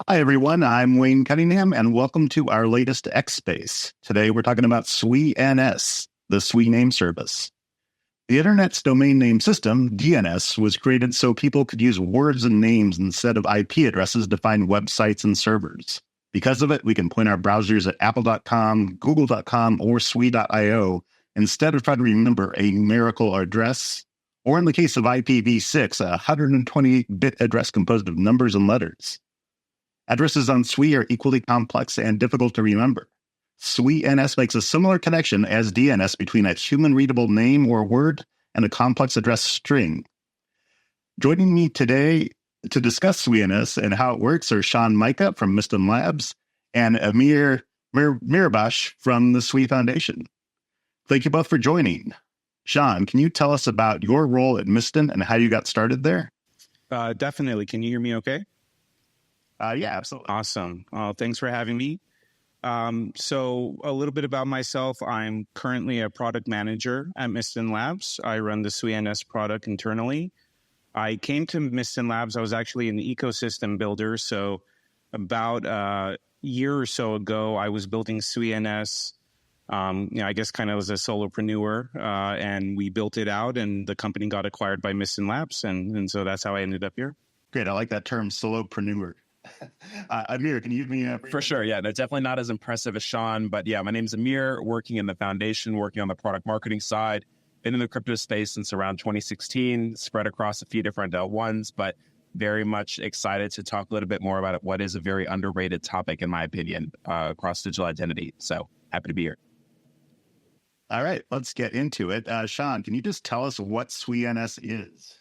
Hi, everyone. I'm Wayne Cunningham, and welcome to our latest X Space. Today, we're talking about SuiNS, the Sui name service. The Internet's domain name system, DNS, was created so people could use words and names instead of IP addresses to find websites and servers. Because of it, we can point our browsers at apple.com, google.com, or sui.io instead of trying to remember a numerical address, or in the case of IPv6, a 128-bit address composed of numbers and letters. Addresses on Sui are equally complex and difficult to remember. SuiNS makes a similar connection as DNS between a human-readable name or word and a complex address string. Joining me today to discuss SuiNS and how it works are Sean Mikha from Miston Labs and Amir Mehrbakhsh from the Sui Foundation. Thank you both for joining. Sean, can you tell us about your role at Miston and how you got started there? Definitely. Can you hear me okay? Yeah, absolutely. Awesome. Thanks for having me. So a little bit about myself. I'm currently a product manager at Miston Labs. I run the SuiNS product internally. I came to Miston Labs. I was actually an ecosystem builder. So about a year or so ago, I was building SuiNS. I guess kind of as a solopreneur, and we built it out, and the company got acquired by Miston Labs, and so that's how I ended up here. Great. I like that term, solopreneur. Amir, can you give me For sure. Yeah, they're definitely not as impressive as Sean, but yeah, my name's Amir, working in the foundation, working on the product marketing side. Been in the crypto space since around 2016, spread across a few different ones, but very much excited to talk a little bit more about what is a very underrated topic, in my opinion, across digital identity. So happy to be here. All right, let's get into it. Sean, can you just tell us what SuiNS is?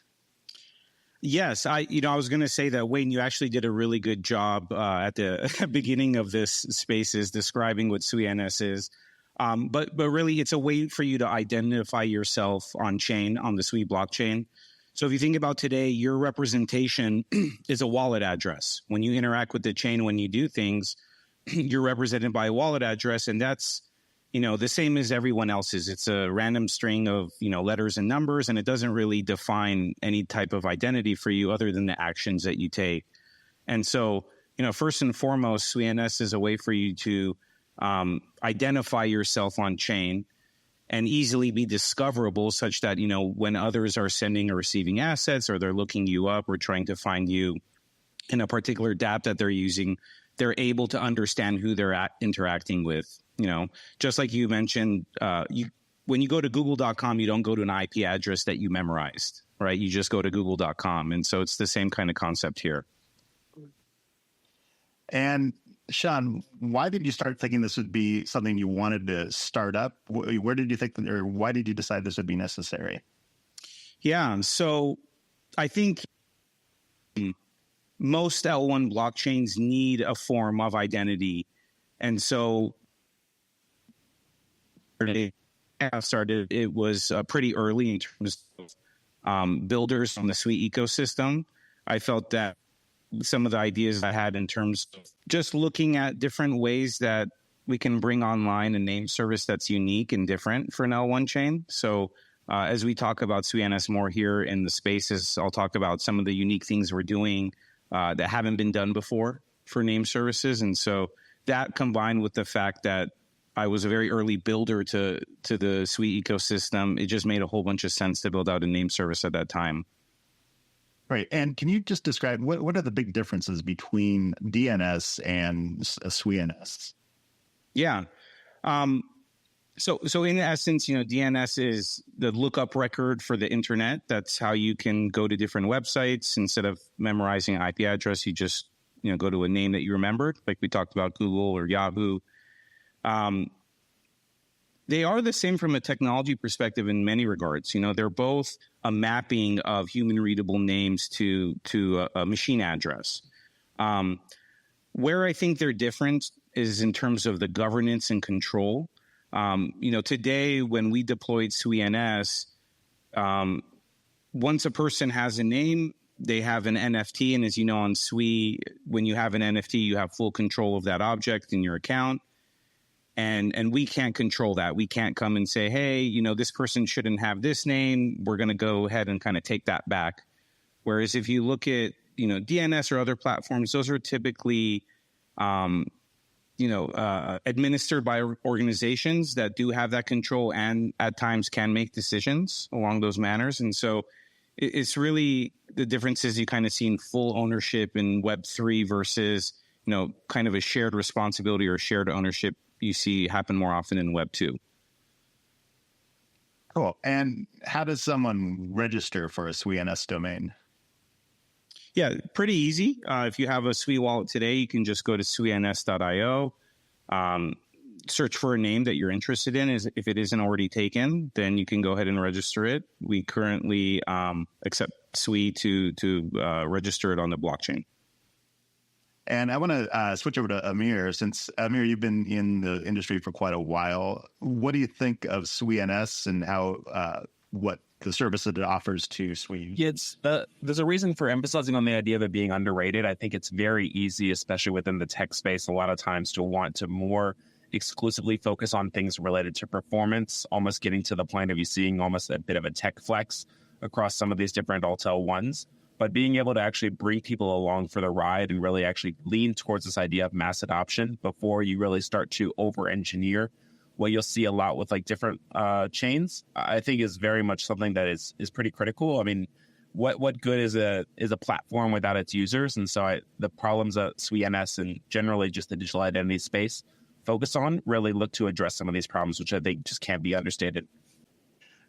Yes, I was going to say that, Wayne, you actually did a really good job at the beginning of this spaces describing what SuiNS is. But really, it's a way for you to identify yourself on chain, on the Sui blockchain. So if you think about today, your representation is a wallet address. When you interact with the chain, when you do things, you're represented by a wallet address, and that's the same as everyone else's. It's a random string of, letters and numbers, and it doesn't really define any type of identity for you other than the actions that you take. And so, first and foremost, SuiNS is a way for you to identify yourself on chain and easily be discoverable such that, when others are sending or receiving assets, or they're looking you up or trying to find you in a particular dApp that they're using, they're able to understand who they're interacting with. Just like you mentioned, when you go to google.com, you don't go to an IP address that you memorized, right? You just go to google.com. And so it's the same kind of concept here. And Sean, why did you start thinking this would be something you wanted to start up? Where did you think, or why did you decide this would be necessary? Yeah, so I think most L1 blockchains need a form of identity. And so it was pretty early in terms of builders on the Sui ecosystem. I felt that some of the ideas I had in terms of just looking at different ways that we can bring online a name service that's unique and different for an L1 chain. So as we talk about SuiNS more here in the spaces, I'll talk about some of the unique things we're doing that haven't been done before for name services. And so that combined with the fact that I was a very early builder to the Sui ecosystem, it just made a whole bunch of sense to build out a name service at that time. Right. And can you just describe what are the big differences between DNS and SuiNS? Yeah. So in essence, DNS is the lookup record for the internet. That's how you can go to different websites. Instead of memorizing an IP address, you just go to a name that you remembered, like we talked about Google or Yahoo. They are the same from a technology perspective in many regards. They're both a mapping of human readable names to a machine address. Where I think they're different is in terms of the governance and control. Today when we deployed SuiNS, once a person has a name, they have an NFT. And as you know, on Sui, when you have an NFT, you have full control of that object in your account. And we can't control that. We can't come and say, hey, this person shouldn't have this name. We're going to go ahead and kind of take that back. Whereas if you look at DNS or other platforms, those are typically, administered by organizations that do have that control and at times can make decisions along those manners. And so it's really the difference is you kind of seen full ownership in Web3 versus, kind of a shared responsibility or shared ownership you see happen more often in Web2. Cool. And how does someone register for a SuiNS domain? Yeah, pretty easy. If you have a Sui wallet today, you can just go to suins.io, search for a name that you're interested in. If it isn't already taken, then you can go ahead and register it. We currently accept Sui to register it on the blockchain. And I want to switch over to Amir. Since, Amir, you've been in the industry for quite a while. What do you think of SuiNS and how what the service that it offers to Sui? Yeah, there's a reason for emphasizing on the idea of it being underrated. I think it's very easy, especially within the tech space, a lot of times to want to more exclusively focus on things related to performance, almost getting to the point of you seeing almost a bit of a tech flex across some of these different Altel ones. But being able to actually bring people along for the ride and really actually lean towards this idea of mass adoption before you really start to over-engineer what you'll see a lot with like different chains, I think is very much something that is pretty critical. I mean, what good is a platform without its users? And so the problems that SuiNS and generally just the digital identity space focus on really look to address some of these problems, which I think just can't be understated.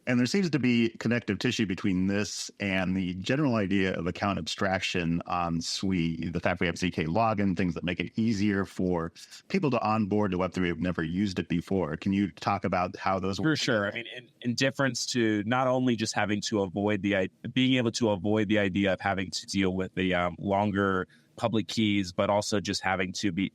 And there seems to be connective tissue between this and the general idea of account abstraction on Sui, the fact we have ZK login, things that make it easier for people to onboard to Web3 who've never used it before. Can you talk about how those work? For sure. I mean, in difference to not only just having to being able to avoid the idea of having to deal with the longer public keys, but also just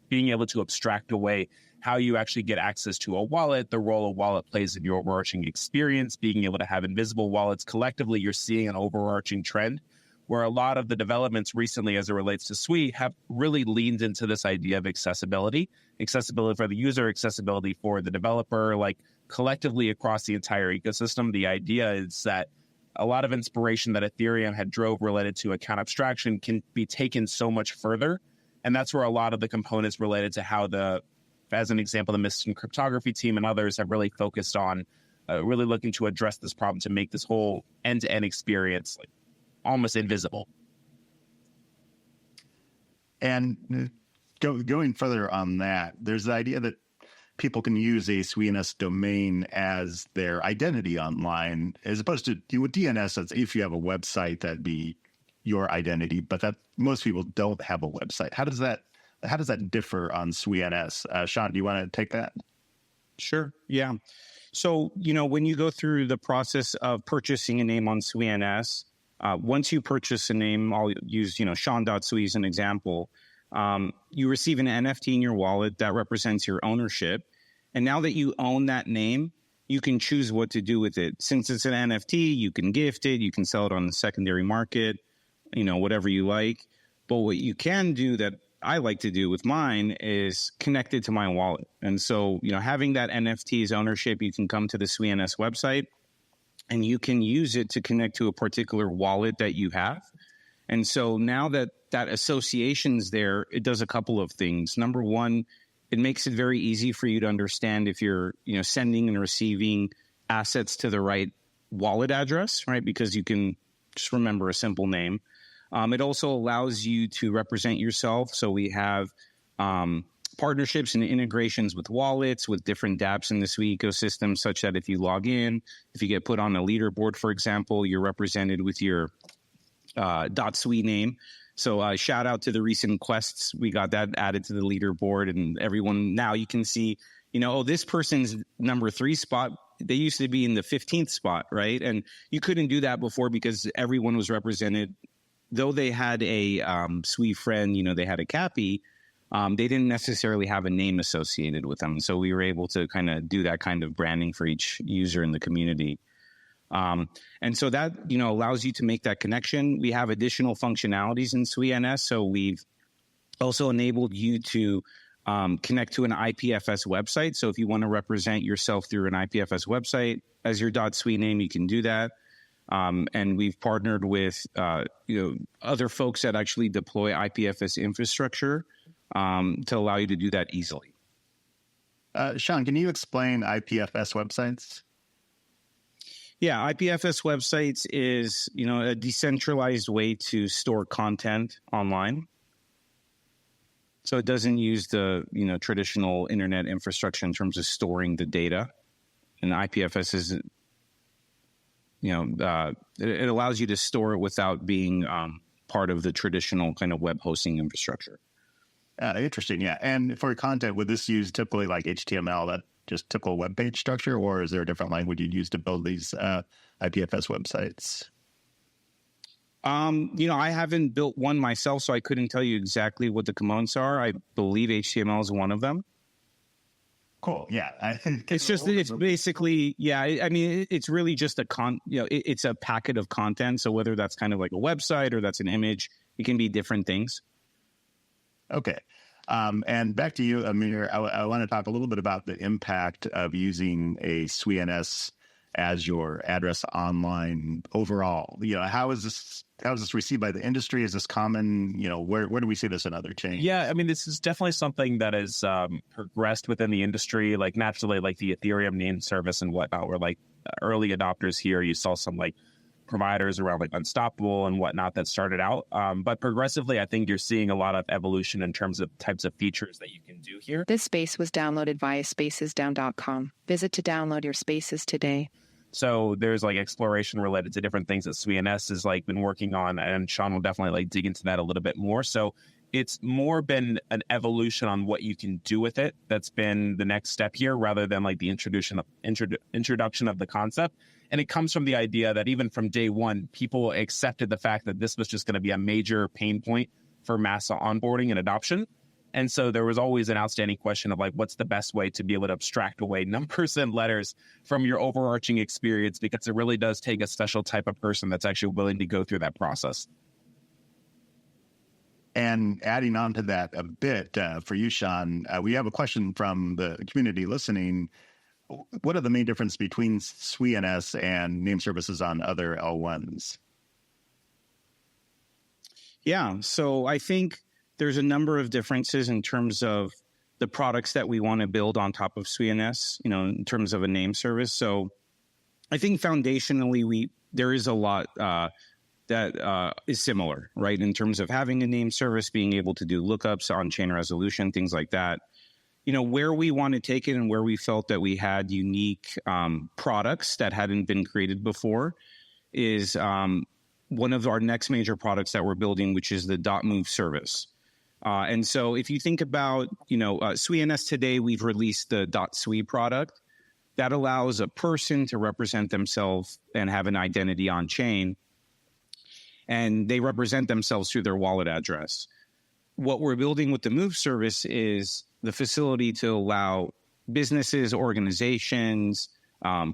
being able to abstract away how you actually get access to a wallet, the role a wallet plays in your overarching experience, being able to have invisible wallets. Collectively, you're seeing an overarching trend where a lot of the developments recently as it relates to Sui have really leaned into this idea of accessibility for the user, accessibility for the developer, like collectively across the entire ecosystem. The idea is that a lot of inspiration that Ethereum had drove related to account abstraction can be taken so much further. And that's where a lot of the components related to how as an example, the Mist and Cryptography team and others have really focused on really looking to address this problem to make this whole end-to-end experience like almost invisible. And going further on that, there's the idea that people can use a SuiNS domain as their identity online, as opposed to with DNS, that's if you have a website, that'd be your identity, but that most people don't have a website. How does that differ on SuiNS? Sean, do you want to take that? Sure. Yeah. So, when you go through the process of purchasing a name on SuiNS, once you purchase a name, I'll use, Sean.Sui as an example. You receive an NFT in your wallet that represents your ownership. And now that you own that name, you can choose what to do with it. Since it's an NFT, you can gift it, you can sell it on the secondary market, whatever you like. But what you can do that I like to do with mine is connect it to my wallet. And so, having that NFT's ownership, you can come to the SuiNS website and you can use it to connect to a particular wallet that you have. And so now that association's there, it does a couple of things. Number one, it makes it very easy for you to understand if you're, sending and receiving assets to the right wallet address, right? Because you can just remember a simple name. It also allows you to represent yourself. So we have partnerships and integrations with wallets, with different dApps in the Sui ecosystem, such that if you log in, if you get put on a leaderboard, for example, you're represented with your .sui name. So shout out to the recent quests. We got that added to the leaderboard, and everyone now you can see, this person's number 3 spot. They used to be in the 15th spot, right? And you couldn't do that before because everyone was represented. Though they had a Sui friend, they had a Cappy, they didn't necessarily have a name associated with them. So we were able to kind of do that kind of branding for each user in the community. And so that, allows you to make that connection. We have additional functionalities in SuiNS. So we've also enabled you to connect to an IPFS website. So if you want to represent yourself through an IPFS website as your .sui name, you can do that. And we've partnered with other folks that actually deploy IPFS infrastructure to allow you to do that easily. Sean, can you explain IPFS websites? Yeah, IPFS websites is a decentralized way to store content online. So it doesn't use the traditional internet infrastructure in terms of storing the data, and IPFS is it allows you to store it without being part of the traditional kind of web hosting infrastructure. Interesting, yeah. And for content, would this use typically like HTML, that just typical web page structure, or is there a different language you'd use to build these IPFS websites? I haven't built one myself, so I couldn't tell you exactly what the components are. I believe HTML is one of them. Cool. Yeah. It's basically, yeah. I mean, it's really just it's a packet of content. So whether that's kind of like a website or that's an image, it can be different things. Okay. And back to you, Amir. I want to talk a little bit about the impact of using a SuiNS as your address online overall. How is this received by the industry? Is this common? Where do we see this in other chains? Yeah, I mean, this is definitely something that has progressed within the industry. Like naturally, like the Ethereum name service and whatnot were like early adopters here. You saw some like providers around like Unstoppable and whatnot that started out. But progressively, I think you're seeing a lot of evolution in terms of types of features that you can do here. This space was downloaded via spacesdown.com. Visit to download your spaces today. So there's like exploration related to different things that SuiNS has like been working on, and Sean will definitely like dig into that a little bit more. So it's more been an evolution on what you can do with it. That's been the next step here, rather than like the introduction of the concept. And it comes from the idea that even from day one, people accepted the fact that this was just going to be a major pain point for mass onboarding and adoption. And so there was always an outstanding question of like, what's the best way to be able to abstract away numbers and letters from your overarching experience? Because it really does take a special type of person that's actually willing to go through that process. And adding on to that a bit for you, Sean, we have a question from the community listening. What are the main differences between SuiNS and name services on other L1s? Yeah, so I think there's a number of differences in terms of the products that we want to build on top of SuiNS, in terms of a name service. So I think foundationally, there is a lot that is similar, right? In terms of having a name service, being able to do lookups, on-chain resolution, things like that. Where we want to take it and where we felt that we had unique products that hadn't been created before is one of our next major products that we're building, which is the .move service. And so if you think about, SuiNS today, we've released the .sui product that allows a person to represent themselves and have an identity on chain. And they represent themselves through their wallet address. What we're building with the Move service is the facility to allow businesses, organizations,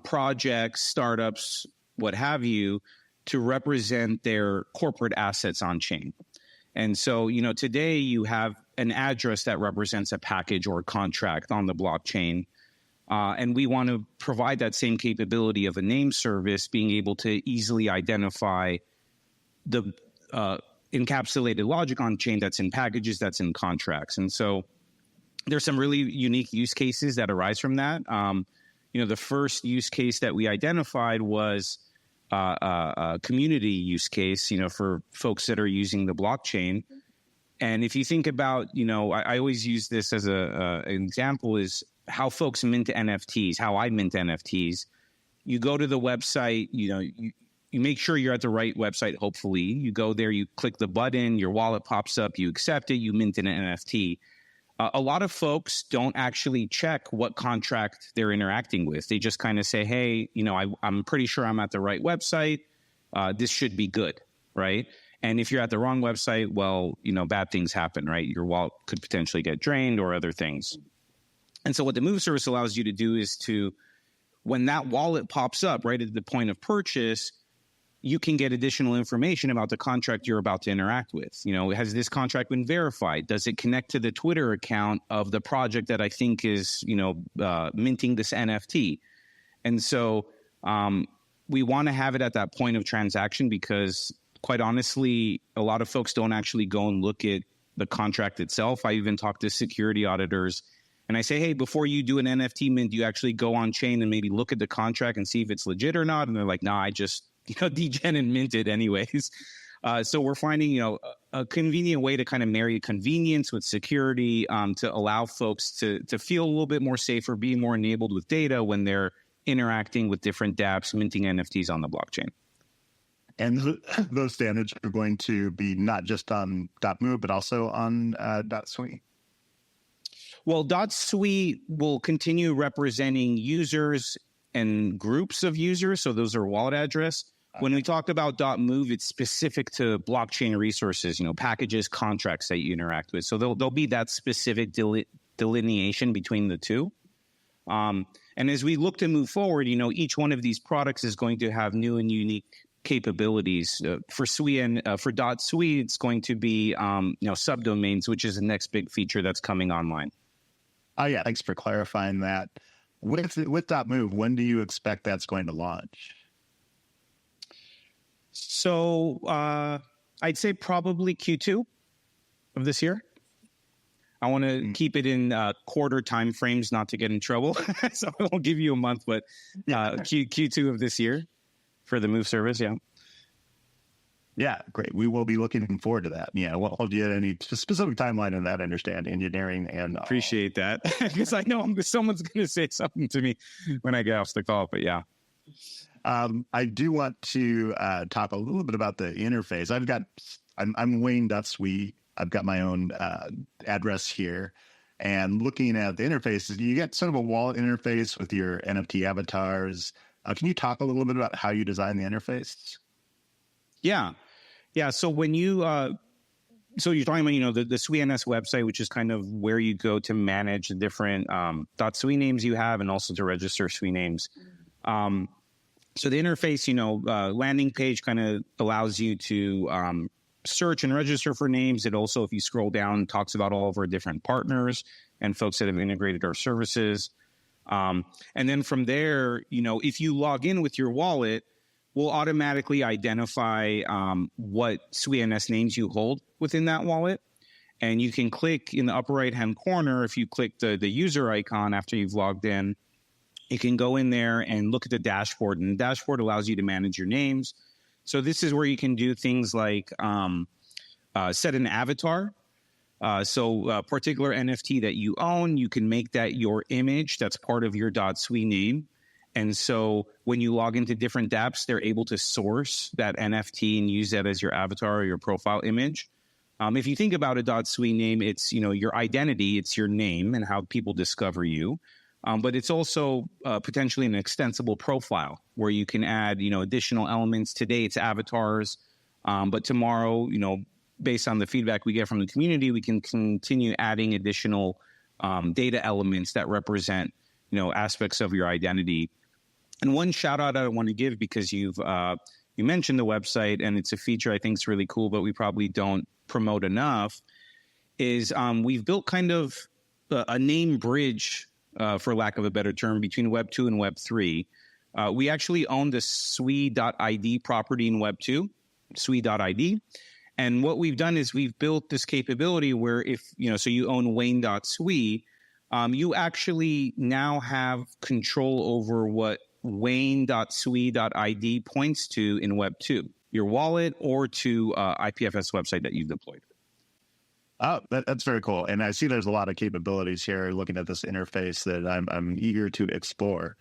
projects, startups, what have you, to represent their corporate assets on chain. And so, today you have an address that represents a package or a contract on the blockchain. And we want to provide that same capability of a name service, being able to easily identify the encapsulated logic on chain that's in packages, that's in contracts. And so there's some really unique use cases that arise from that. The first use case that we identified was a community use case, for folks that are using the blockchain. And if you think about, I always use this as an example is how folks mint NFTs, how I mint NFTs. You go to the website, you make sure you're at the right website, hopefully. You go there, you click the button, your wallet pops up, you accept it, you mint an NFT. A lot of folks don't actually check what contract they're interacting with. They just kind of say, hey, I'm pretty sure I'm at the right website. This should be good, right? And if you're at the wrong website, well, bad things happen, right? Your wallet could potentially get drained or other things. And so what the Move service allows you to do is when that wallet pops up right at the point of purchase, you can get additional information about the contract you're about to interact with. Has this contract been verified? Does it connect to the Twitter account of the project that I think is, minting this NFT? And so we want to have it at that point of transaction because, quite honestly, a lot of folks don't actually go and look at the contract itself. I even talk to security auditors and I say, hey, before you do an NFT mint, do you actually go on chain and maybe look at the contract and see if it's legit or not? And they're like, nah, I just, degen and mint it anyways. So we're finding, a convenient way to kind of marry convenience with security to allow folks to feel a little bit more safer, be more enabled with data when they're interacting with different dApps, minting NFTs on the blockchain. And those standards are going to be not just on .move, but also on .sui. Well, .sui will continue representing users and groups of users. So those are wallet address. When we talk about .move, it's specific to blockchain resources, packages, contracts that you interact with. So there'll be that specific delineation between the two. And as we look to move forward, each one of these products is going to have new and unique capabilities. For Sui and for .sui, it's going to be subdomains, which is the next big feature that's coming online. Oh yeah, thanks for clarifying that. With .move, when do you expect that's going to launch? So I'd say probably Q2 of this year. I want to keep it in quarter time frames, not to get in trouble. So I won't give you a month, but Q2 of this year for the Move service. Yeah. Yeah, great. We will be looking forward to that. Yeah, we'll hold you at any specific timeline on that, I understand, engineering and appreciate that because I know someone's going to say something to me when I get off the call, but yeah. I do want to talk a little bit about the interface. I'm Wayne.sui. I've got my own address here, and looking at the interfaces, you get sort of a wallet interface with your NFT avatars. Can you talk a little bit about how you design the interface? Yeah. So when you, so you're talking about, the SuiNS website, which is kind of where you go to manage the different .sui names you have and also to register Sui names. So the interface, landing page kind of allows you to search and register for names. It also, if you scroll down, talks about all of our different partners and folks that have integrated our services. And then from there, if you log in with your wallet, we'll automatically identify what SuiNS names you hold within that wallet. And you can click in the upper right-hand corner, if you click the user icon after you've logged in, you can go in there and look at the dashboard. And the dashboard allows you to manage your names. So this is where you can do things like set an avatar. So a particular NFT that you own, you can make that your image. That's part of your .sui name. And so when you log into different dApps, they're able to source that NFT and use that as your avatar or your profile image. If you think about a .sui name, it's, your identity, it's your name and how people discover you. But it's also potentially an extensible profile where you can add, additional elements. Today it's avatars, but tomorrow, based on the feedback we get from the community, we can continue adding additional data elements that represent, aspects of your identity. And one shout out I want to give, because you mentioned the website and it's a feature I think is really cool, but we probably don't promote enough, is we've built kind of a name bridge, for lack of a better term, between Web 2 and Web 3. We actually own the Sui.id property in Web 2, Sui.id. And what we've done is we've built this capability where if, so you own Wayne.sui, you actually now have control over what Wayne.sui.id points to in Web 2, your wallet or to IPFS website that you've deployed. Oh, that's very cool. And I see there's a lot of capabilities here looking at this interface that I'm eager to explore.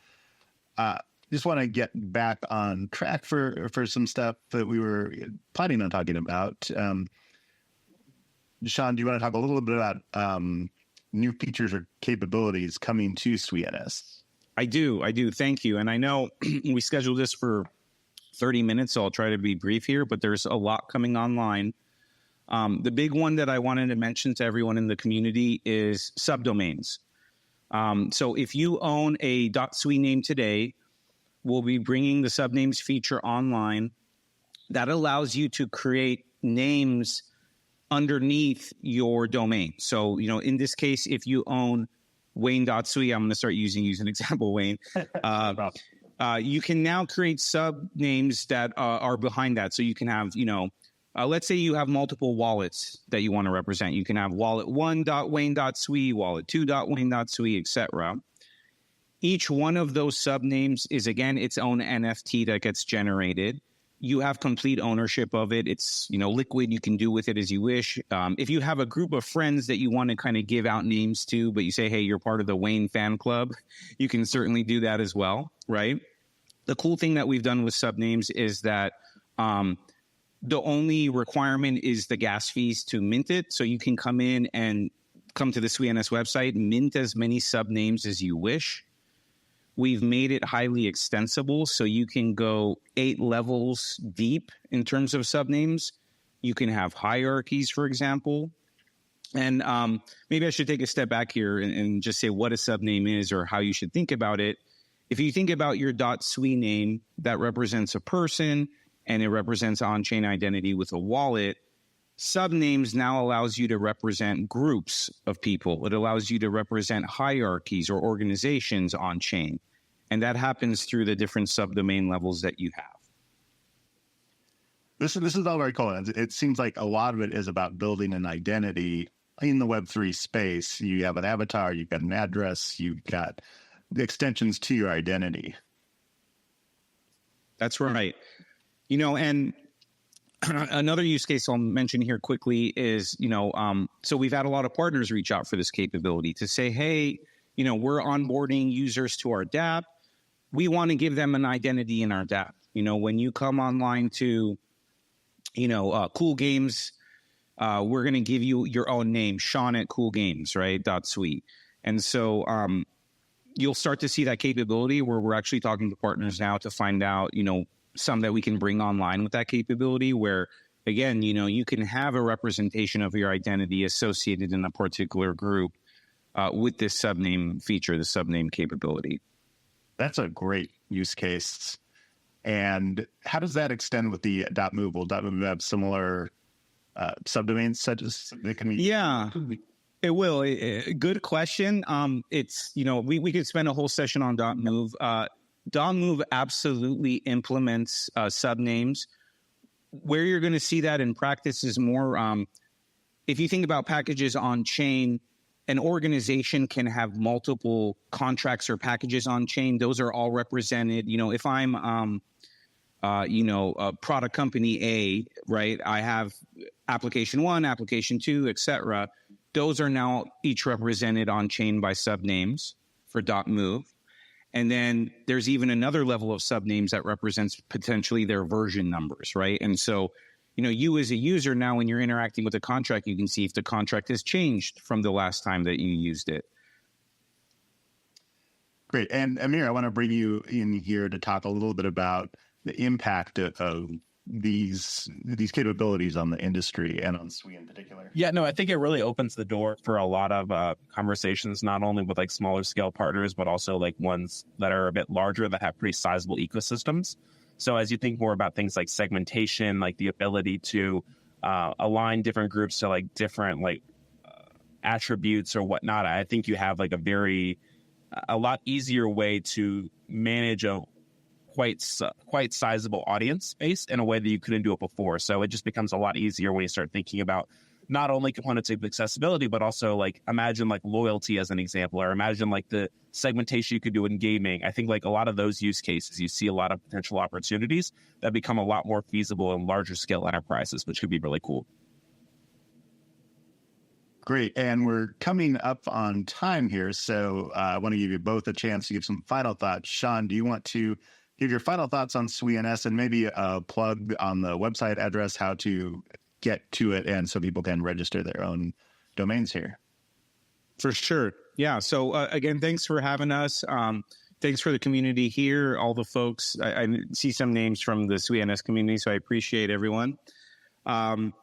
Just want to get back on track for some stuff that we were planning on talking about. Sean, do you want to talk a little bit about new features or capabilities coming to SuiNS? I do. Thank you. And I know we scheduled this for 30 minutes, so I'll try to be brief here, but there's a lot coming online. The big one that I wanted to mention to everyone in the community is subdomains. So if you own a .sui name today, we'll be bringing the subnames feature online. That allows you to create names underneath your domain. So, in this case, if you own Wayne.sui, I'm going to start using an example, Wayne. You can now create subnames that are behind that. So you can have, let's say you have multiple wallets that you want to represent. You can have wallet 1.wayne.sui, wallet 2.wayne.sui, etc. Each one of those subnames is, again, its own NFT that gets generated. You have complete ownership of it. It's, liquid. You can do with it as you wish. If you have a group of friends that you want to kind of give out names to, but you say, hey, you're part of the Wayne fan club, you can certainly do that as well, right? The cool thing that we've done with subnames is that the only requirement is the gas fees to mint it. So you can come in and come to the SuiNS website, mint as many subnames as you wish. We've made it highly extensible, so you can go 8 levels deep in terms of subnames. You can have hierarchies, for example. And maybe I should take a step back here and just say what a subname is or how you should think about it. If you think about your .sui name, that represents a person, and it represents on-chain identity with a wallet. Subnames now allows you to represent groups of people. It allows you to represent hierarchies or organizations on chain. And that happens through the different subdomain levels that you have. This is all very cool. It seems like a lot of it is about building an identity in the Web3 space. You have an avatar, you've got an address, you've got the extensions to your identity. That's right. And another use case I'll mention here quickly is, so we've had a lot of partners reach out for this capability to say, hey, we're onboarding users to our dApp. We want to give them an identity in our dApp. When you come online to, Cool Games, we're going to give you your own name, Sean at Cool Games, right? .sui. And so you'll start to see that capability where we're actually talking to partners now to find out, some that we can bring online with that capability where, again, you can have a representation of your identity associated in a particular group with this subname feature, the subname capability. That's a great use case. And how does that extend with the .move? Will .move have similar subdomains such as they can be? Yeah, it will. Good question. It's, we could spend a whole session on .move. .move absolutely implements subnames. Where you're going to see that in practice is more, if you think about packages on chain, an organization can have multiple contracts or packages on chain. Those are all represented. If I'm, a product company A, right, I have application 1, application 2, etc. Those are now each represented on chain by subnames for .move. And then there's even another level of subnames that represents potentially their version numbers, right? And so, you as a user now, when you're interacting with a contract, you can see if the contract has changed from the last time that you used it. Great. And Amir, I want to bring you in here to talk a little bit about the impact of these capabilities on the industry and on Sui in particular. Yeah, no, I think it really opens the door for a lot of conversations, not only with smaller scale partners, but also ones that are a bit larger that have pretty sizable ecosystems. So as you think more about things like segmentation, the ability to align different groups to different attributes or whatnot, I think you have a lot easier way to manage a quite sizable audience base in a way that you couldn't do it before. So it just becomes a lot easier when you start thinking about not only components of accessibility, but also imagine loyalty as an example, or imagine the segmentation you could do in gaming. I think a lot of those use cases, you see a lot of potential opportunities that become a lot more feasible in larger scale enterprises, which could be really cool. Great. And we're coming up on time here. So I want to give you both a chance to give some final thoughts. Sean, do you want to give your final thoughts on SuiNS and maybe a plug on the website address, how to get to it, and so people can register their own domains here? For sure. Yeah. So again, thanks for having us. Thanks for the community here, all the folks. I see some names from the SuiNS community, so I appreciate everyone. Again,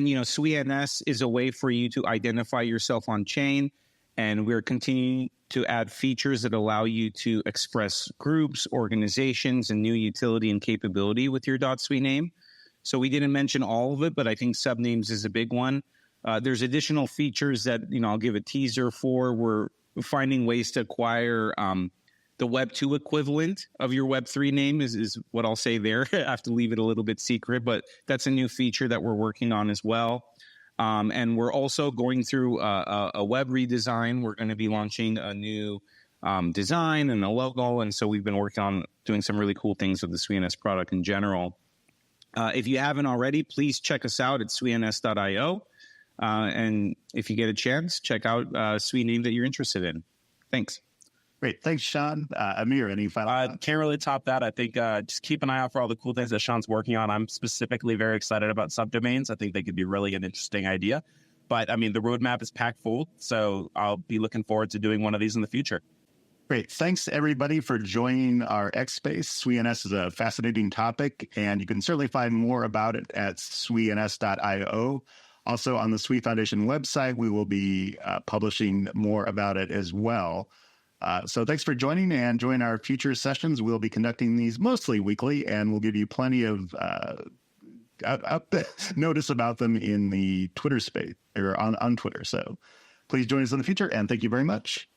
SuiNS is a way for you to identify yourself on chain, and we're continuing to add features that allow you to express groups, organizations, and new utility and capability with your .sui name. So we didn't mention all of it, but I think subnames is a big one. There's additional features that, I'll give a teaser for. We're finding ways to acquire the Web 2 equivalent of your Web 3 name is what I'll say there. I have to leave it a little bit secret, but that's a new feature that we're working on as well. And we're also going through a web redesign. We're going to be launching a new design and a logo. And so we've been working on doing some really cool things with the SuiNS product in general. If you haven't already, please check us out at suiNS.io. And if you get a chance, check out a sweet name that you're interested in. Thanks. Great. Thanks, Sean. Amir, any final thoughts? Can't really top that. I think just keep an eye out for all the cool things that Sean's working on. I'm specifically very excited about subdomains. I think they could be really an interesting idea. But, I mean, the roadmap is packed full, so I'll be looking forward to doing one of these in the future. Great. Thanks, everybody, for joining our X Space. SuiNS is a fascinating topic, and you can certainly find more about it at suiNS.io. Also, on the Sui Foundation website, we will be publishing more about it as well. So thanks for joining, and join our future sessions. We'll be conducting these mostly weekly, and we'll give you plenty of notice about them in the Twitter space or on Twitter. So please join us in the future, and thank you very much.